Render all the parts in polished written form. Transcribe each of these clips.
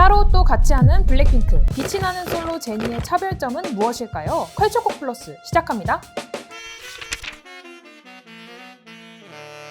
따로 또 같이 하는 블랙핑크. 빛이 나는 솔로 제니의 차별점은 무엇일까요? 컬처콕 플러스 시작합니다.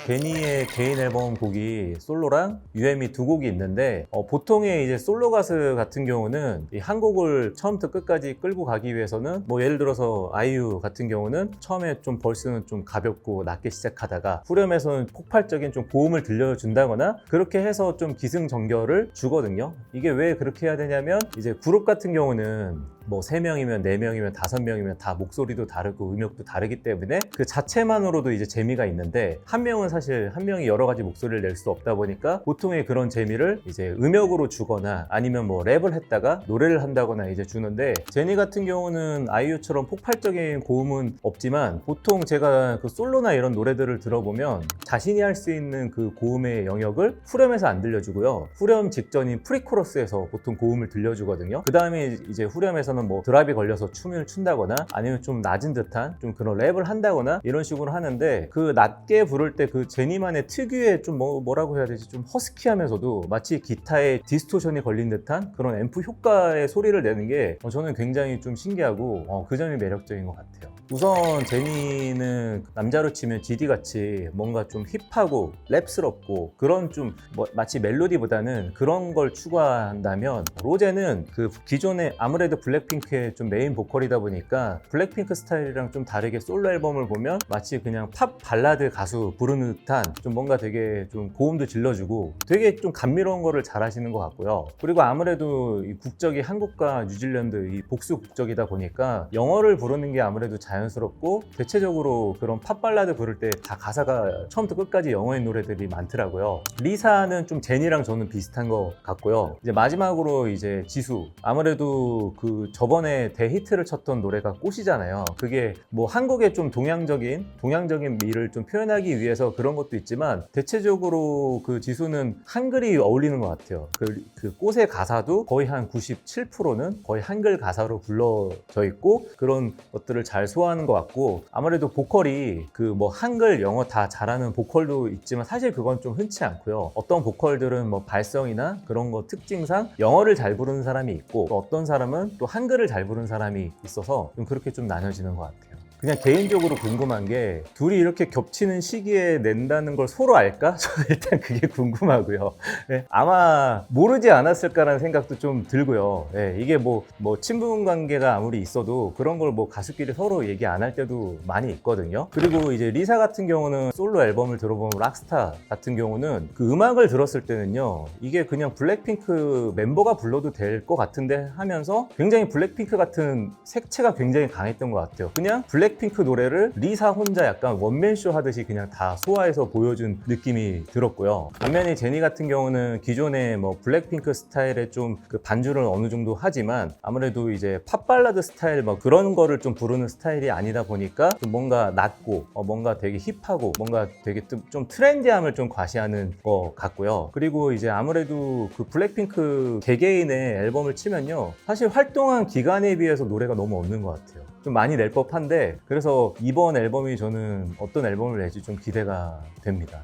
제니의 개인 앨범 곡이 솔로랑 UM이 두 곡이 있는데 보통의 이제 솔로 가수 같은 경우는 이 한 곡을 처음부터 끝까지 끌고 가기 위해서는 뭐 예를 들어서 아이유 같은 경우는 처음에 좀 벌스는 좀 가볍고 낮게 시작하다가 후렴에서는 폭발적인 좀 고음을 들려준다거나 그렇게 해서 좀 기승전결을 주거든요. 이게 왜 그렇게 해야 되냐면 이제 그룹 같은 경우는 뭐 3명이면 4명이면 5명이면 다 목소리도 다르고 음역도 다르기 때문에 그 자체만으로도 이제 재미가 있는데 한 명은 사실 한 명이 여러 가지 목소리를 낼 수 없다 보니까 보통의 그런 재미를 이제 음역으로 주거나 아니면 뭐 랩을 했다가 노래를 한다거나 이제 주는데 제니 같은 경우는 아이유처럼 폭발적인 고음은 없지만 보통 제가 그 솔로나 이런 노래들을 들어보면 자신이 할 수 있는 그 고음의 영역을 후렴에서 안 들려주고요. 후렴 직전인 프리코러스에서 보통 고음을 들려주거든요. 그 다음에 이제 후렴에서는 뭐 드랍이 걸려서 춤을 춘다거나 아니면 좀 낮은 듯한 좀 그런 랩을 한다거나 이런 식으로 하는데 그 낮게 부를 때 그 제니만의 특유의 좀 뭐라고 해야 되지 좀 허스키하면서도 마치 기타에 디스토션이 걸린 듯한 그런 앰프 효과의 소리를 내는 게 저는 굉장히 좀 신기하고 그 점이 매력적인 것 같아요. 우선 제니는 남자로 치면 GD같이 뭔가 좀 힙하고 랩스럽고 그런 좀 마치 멜로디보다는 그런 걸 추구한다면 로제는 그 기존의 아무래도 블랙핑크의 좀 메인 보컬이다 보니까 블랙핑크 스타일이랑 좀 다르게 솔로 앨범을 보면 마치 그냥 팝 발라드 가수 부르는 듯한 좀 뭔가 되게 좀 고음도 질러주고 되게 좀 감미로운 거를 잘 하시는 것 같고요. 그리고 아무래도 이 국적이 한국과 뉴질랜드 이 복수 국적이다 보니까 영어를 부르는 게 아무래도 자연스럽고 대체적으로 그런 팝 발라드 부를 때 다 가사가 처음부터 끝까지 영어인 노래들이 많더라고요. 리사는 좀 제니랑 저는 비슷한 것 같고요. 이제 마지막으로 이제 지수 아무래도 그 저번에 대히트를 쳤던 노래가 꽃이잖아요. 그게 뭐 한국의 좀 동양적인 미를 좀 표현하기 위해서 그런 것도 있지만 대체적으로 그 지수는 한글이 어울리는 것 같아요. 그 꽃의 가사도 거의 한 97%는 거의 한글 가사로 불러져 있고 그런 것들을 잘 소화하는 것 같고 아무래도 보컬이 그 뭐 한글, 영어 다 잘하는 보컬도 있지만 사실 그건 좀 흔치 않고요. 어떤 보컬들은 뭐 발성이나 그런 거 특징상 영어를 잘 부르는 사람이 있고 또 어떤 사람은 또 한글을 잘 부르는 사람이 있어서 좀 그렇게 좀 나눠지는 것 같아요. 그냥 개인적으로 궁금한 게 둘이 이렇게 겹치는 시기에 낸다는 걸 서로 알까? 저는 일단 그게 궁금하고요. 네, 아마 모르지 않았을까라는 생각도 좀 들고요. 네, 이게 뭐 친분 관계가 아무리 있어도 그런 걸 뭐 가수끼리 서로 얘기 안 할 때도 많이 있거든요. 그리고 이제 리사 같은 경우는 솔로 앨범을 들어보면 락스타 같은 경우는 그 음악을 들었을 때는요. 이게 그냥 블랙핑크 멤버가 불러도 될 것 같은데 하면서 굉장히 블랙핑크 같은 색채가 굉장히 강했던 것 같아요. 그냥 블랙핑크 노래를 리사 혼자 약간 원맨쇼 하듯이 그냥 다 소화해서 보여준 느낌이 들었고요. 반면에 제니 같은 경우는 기존의 뭐 블랙핑크 스타일의 좀 그 반주를 어느 정도 하지만 아무래도 이제 팝발라드 스타일 뭐 그런 거를 좀 부르는 스타일이 아니다 보니까 좀 뭔가 낮고 뭔가 되게 힙하고 뭔가 되게 좀 트렌디함을 좀 과시하는 것 같고요. 그리고 이제 아무래도 그 블랙핑크 개개인의 앨범을 치면요. 사실 활동한 기간에 비해서 노래가 너무 없는 것 같아요. 좀 많이 낼 법한데 그래서 이번 앨범이 저는 어떤 앨범을 낼지 좀 기대가 됩니다.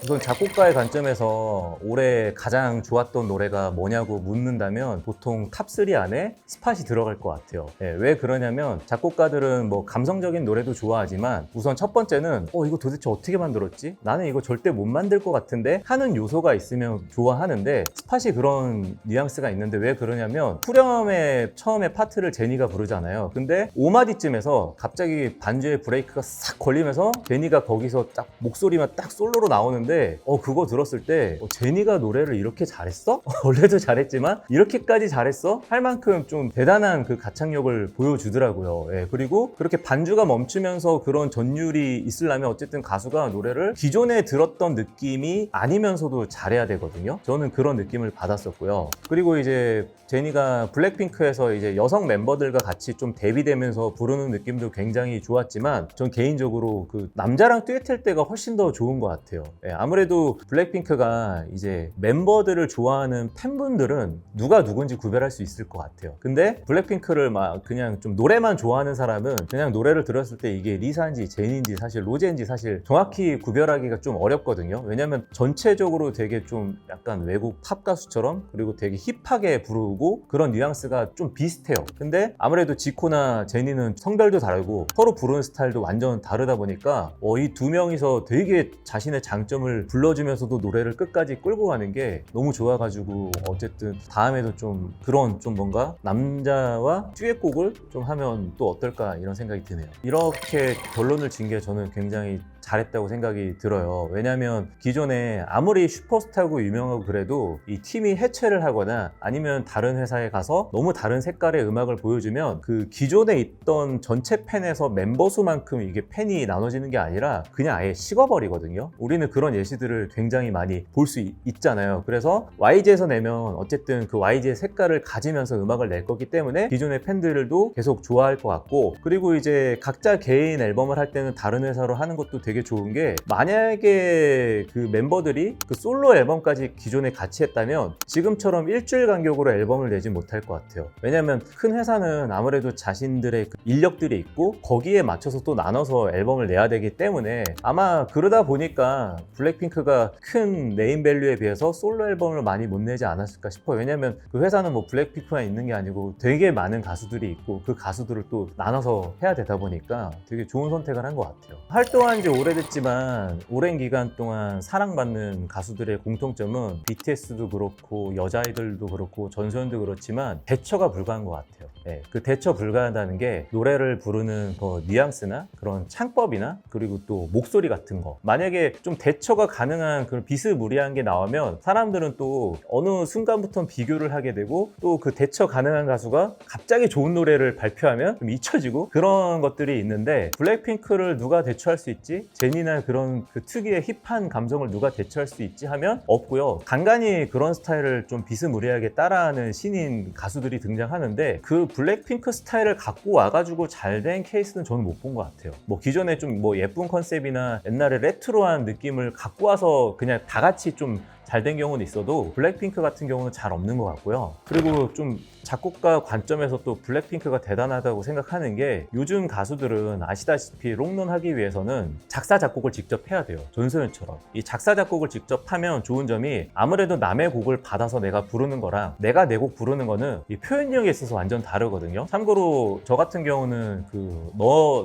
우선 작곡가의 관점에서 올해 가장 좋았던 노래가 뭐냐고 묻는다면 보통 탑3 안에 스팟이 들어갈 것 같아요. 네, 왜 그러냐면 작곡가들은 뭐 감성적인 노래도 좋아하지만 우선 첫 번째는 이거 도대체 어떻게 만들었지? 나는 이거 절대 못 만들 것 같은데 하는 요소가 있으면 좋아하는데 스팟이 그런 뉘앙스가 있는데 왜 그러냐면 후렴의 처음에 파트를 제니가 부르잖아요. 근데 5마디쯤에서 갑자기 반주의 브레이크가 싹 걸리면서 제니가 거기서 딱 목소리만 딱 솔로로 나오는데 그거 들었을 때 제니가 노래를 이렇게 잘했어? 원래도 잘했지만 이렇게까지 잘했어? 할 만큼 좀 대단한 그 가창력을 보여주더라고요. 예, 그리고 그렇게 반주가 멈추면서 그런 전율이 있으려면 어쨌든 가수가 노래를 기존에 들었던 느낌이 아니면서도 잘해야 되거든요. 저는 그런 느낌을 받았었고요. 그리고 이제 제니가 블랙핑크에서 이제 여성 멤버들과 같이 좀 대비되면서 부르는 느낌도 굉장히 좋았지만 전 개인적으로 그 남자랑 듀엣할 때가 훨씬 더 좋은 것 같아요. 예, 아무래도 블랙핑크가 이제 멤버들을 좋아하는 팬분들은 누가 누군지 구별할 수 있을 것 같아요. 근데 블랙핑크를 막 그냥 좀 노래만 좋아하는 사람은 그냥 노래를 들었을 때 이게 리사인지 제니인지 사실 로제인지 사실 정확히 구별하기가 좀 어렵거든요. 왜냐면 전체적으로 되게 좀 약간 외국 팝 가수처럼 그리고 되게 힙하게 부르고 그런 뉘앙스가 좀 비슷해요. 근데 아무래도 지코나 제니는 성별도 다르고 서로 부르는 스타일도 완전 다르다 보니까 이 두 명이서 되게 자신의 장점을 불러주면서도 노래를 끝까지 끌고 가는 게 너무 좋아가지고 어쨌든 다음에도 좀 그런 좀 뭔가 남자와 듀엣곡을 좀 하면 또 어떨까 이런 생각이 드네요. 이렇게 결론을 진 게 저는 굉장히 잘했다고 생각이 들어요. 왜냐면 기존에 아무리 슈퍼스타고 유명하고 그래도 이 팀이 해체를 하거나 아니면 다른 회사에 가서 너무 다른 색깔의 음악을 보여주면 그 기존에 있던 전체 팬에서 멤버 수만큼 이게 팬이 나눠지는 게 아니라 그냥 아예 식어버리거든요. 우리는 그런 예시들을 굉장히 많이 볼 수 있잖아요. 그래서 YG에서 내면 어쨌든 그 YG의 색깔을 가지면서 음악을 낼 거기 때문에 기존의 팬들도 계속 좋아할 것 같고, 그리고 이제 각자 개인 앨범을 할 때는 다른 회사로 하는 것도 되게 좋은 게, 만약에 그 멤버들이 그 솔로 앨범까지 기존에 같이 했다면 지금처럼 일주일 간격으로 앨범을 내지 못할 것 같아요. 왜냐면 큰 회사는 아무래도 자신들의 그 인력들이 있고 거기에 맞춰서 또 나눠서 앨범을 내야 되기 때문에 아마 그러다 보니까 블랙핑크가 큰 네임밸류에 비해서 솔로 앨범을 많이 못 내지 않았을까 싶어요. 왜냐면 그 회사는 뭐 블랙핑크만 있는 게 아니고 되게 많은 가수들이 있고 그 가수들을 또 나눠서 해야 되다 보니까 되게 좋은 선택을 한 것 같아요. 활동한 지 오래됐지만 오랜 기간 동안 사랑받는 가수들의 공통점은 BTS도 그렇고 여자 아이돌도 그렇고 전소연도 그렇지만 대처가 불가한 것 같아요. 그 대처 불가하다는 게 노래를 부르는 그 뉘앙스나 그런 창법이나 그리고 또 목소리 같은 거, 만약에 좀 대처가 가능한 그런 비스무리한 게 나오면 사람들은 또 어느 순간부터 비교를 하게 되고, 또 그 대처 가능한 가수가 갑자기 좋은 노래를 발표하면 좀 잊혀지고 그런 것들이 있는데, 블랙핑크를 누가 대처할 수 있지? 제니나 그런 그 특유의 힙한 감성을 누가 대처할 수 있지 하면 없고요. 간간히 그런 스타일을 좀 비스무리하게 따라하는 신인 가수들이 등장하는데 그 블랙핑크 스타일을 갖고 와가지고 잘 된 케이스는 저는 못 본 것 같아요. 뭐 기존에 좀 뭐 예쁜 컨셉이나 옛날에 레트로한 느낌을 갖고 와서 그냥 다 같이 좀 잘 된 경우는 있어도 블랙핑크 같은 경우는 잘 없는 것 같고요. 그리고 좀 작곡가 관점에서 또 블랙핑크가 대단하다고 생각하는 게, 요즘 가수들은 아시다시피 롱런 하기 위해서는 작사 작곡을 직접 해야 돼요. 전소연처럼 이 작사 작곡을 직접 하면 좋은 점이, 아무래도 남의 곡을 받아서 내가 부르는 거랑 내가 내 곡 부르는 거는 이 표현력에 있어서 완전 다르거든요. 참고로 저 같은 경우는 그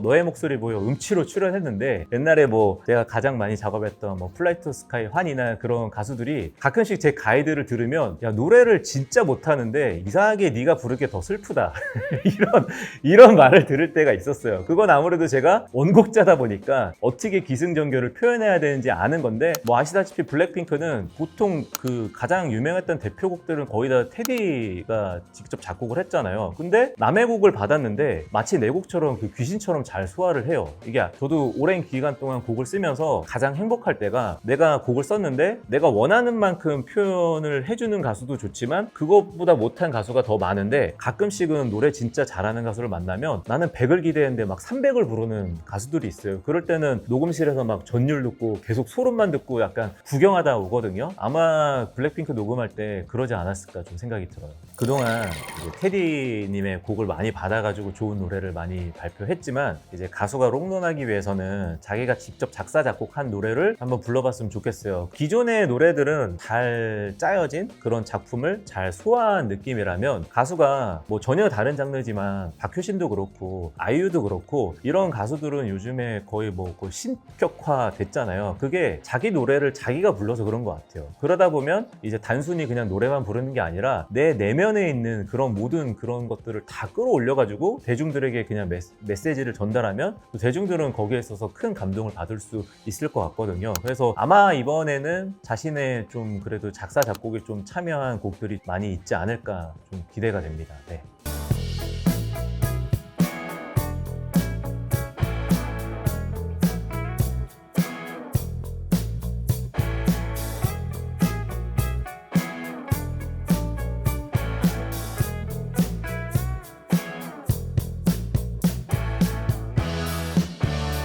너의 목소리 보여 음치로 출연했는데, 옛날에 뭐 제가 가장 많이 작업했던 뭐 플라이 투 스카이 환이나 그런 가수들이 가끔씩 제 가이드를 들으면, 야 노래를 진짜 못하는데 이상하게 네가 부르기 더 슬프다 이런 말을 들을 때가 있었어요. 그건 아무래도 제가 원곡자다 보니까 어떻게 기승전결을 표현해야 되는지 아는 건데, 뭐 아시다시피 블랙핑크는 보통 그 가장 유명했던 대표곡들은 거의 다 테디가 직접 작곡을 했잖아요. 근데 남의 곡을 받았는데 마치 내 곡처럼 그 귀신처럼 잘 소화를 해요. 이게 저도 오랜 기간 동안 곡을 쓰면서 가장 행복할 때가, 내가 곡을 썼는데 내가 원하는 만큼 표현을 해주는 가수도 좋지만 그것보다 못한 가수가 더 많은데, 가끔씩은 노래 진짜 잘하는 가수를 만나면 나는 100을 기대했는데 막 300을 부르는 가수들이 있어요. 그럴 때는 녹음실에서 막 전율 듣고 계속 소름만 듣고 약간 구경하다 오거든요. 아마 블랙핑크 녹음할 때 그러지 않았을까 좀 생각이 들어요. 그동안 이제 테디님의 곡을 많이 받아가지고 좋은 노래를 많이 발표했지만, 이제 가수가 롱런하기 위해서는 자기가 직접 작사 작곡한 노래를 한번 불러봤으면 좋겠어요. 기존의 노래들은 잘 짜여진 그런 작품을 잘 소화한 느낌이라면, 가수가 뭐 전혀 다른 장르지만 박효신도 그렇고 아이유도 그렇고 이런 가수들은 요즘에 거의 뭐 신격화 됐잖아요. 그게 자기 노래를 자기가 불러서 그런 것 같아요. 그러다 보면 이제 단순히 그냥 노래만 부르는 게 아니라 내 내면에 있는 그런 모든 그런 것들을 다 끌어올려가지고 대중들에게 그냥 메시지를 전달하면 또 대중들은 거기에 있어서 큰 감동을 받을 수 있을 것 같거든요. 그래서 아마 이번에는 자신의 좀 그래도 작사 작곡에 좀 참여한 곡들이 많이 있지 않을까 좀 기대가 됩니다. 네.